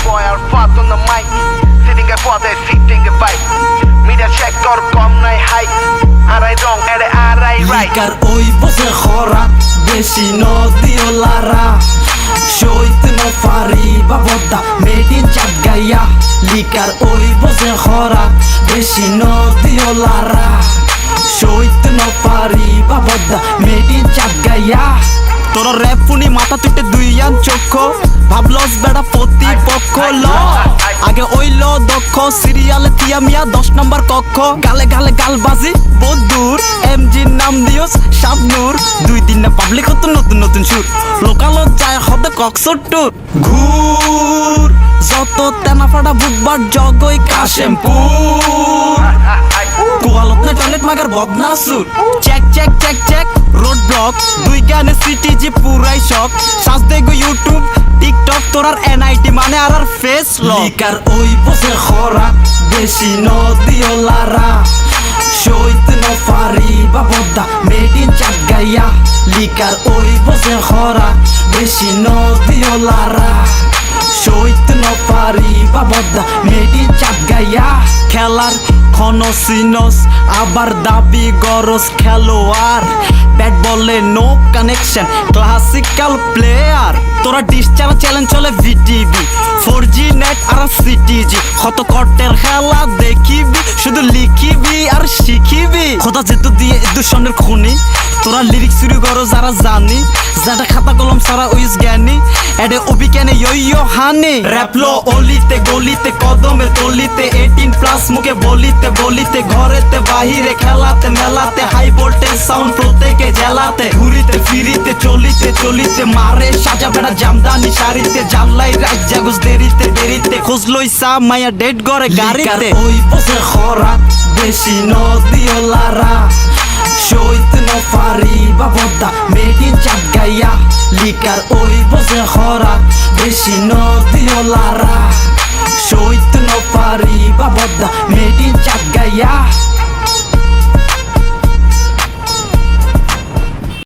boy are fat on the mic. Sitting a father, sitting a bike. Media check or come night high. Arai wrong, arai right. Liquor ওই বসে খরা বেশি নদীও লারা সইত নফারি বাবদা made in চাটগাইয়া liquor ওই বসে খরা বেশি নদীও লারা সইত নফারি বাবদা মেড ইন চাটগাইয়া তোর র্যাপ ফুনি মাথা তুটে দুই আন চক্ষ ভাবলস বেড়া প্রতিপক্ষ ল আগে ওই ল দক্ষ সিরিয়ালে থিয়া মিয়া 10 নম্বর কক্ষ গালে গালে গালবাজি বদুর এমজির নাম দিওস শাবনুর 2-3 না পাবলিক হতো নতুন নতুন সুর লোকালত যায় হতে কক্সট্টুর ঘুর যত তেনাফাটা বুধবার জগই কাশেমপুর কোয়ালত না টয়লেট মাগার বদনাসুর check check check check road block দুই গানে সিটি জি পুরাই শক সাজ দেখো ইউটিউব টিকটক তোরার এনআইটি মানে আর ফেস লক লিকার ওই বসে খরা বেশি নদীও লারা সইত নফারি বাবদা মেড ইন চাটগাইয়া লিকার ওই বসে খরা বেশি নদীও লারা সইত নফারি বাবদা মেড ইন চাটগাইয়া খেলার খনসিনস আবার দাবি গরস খেলোয়াড় ব্যাট বলে নো কানেকশন ক্লাসিক্যাল প্লেয়ার তোরা ডিশ চালা চ্যালেঞ্জ চলে ভিটিভি 4G নেট আর সিটিজি কত কটের খেলা দেখিবি শুধু লিখিবি আর শিখিবি খোদা যেতু দিয়ে দূষণের খুনি তোরা লিরিক্স শুরু করো যারা জানি যারা খাতা কলম সারা উইস জ্ঞানী এডে অবিজ্ঞানে ইয়ো হানি র্যাপলো অলিতে গলিতে কদমে তলিতে 18+ মুখে বলিতে বলিতে ঘরেতে বাহিরে খেলাতে মেলাতে হাই ভোল্টেজ সাউন্ড প্রত্যেকে জেলাতে ঘুরিতে ফিরিতে চলিতে চলিতে মারে সাজা বেড়া জামদানি শাড়িতে জানলাই রাত জাগুস দেরিতে দেরিতে খুঁজলই সা মায়া ডেট করে গাড়িতে ওই বসে খরা বেশি নদীও লারা সইত নফারি বাবদা মেড ইন চাটগাইয়া লিকার ওই বসে খরা বেশি নদীও লারা সইত নফারি বাবদা মেড ইন চাটগাইয়া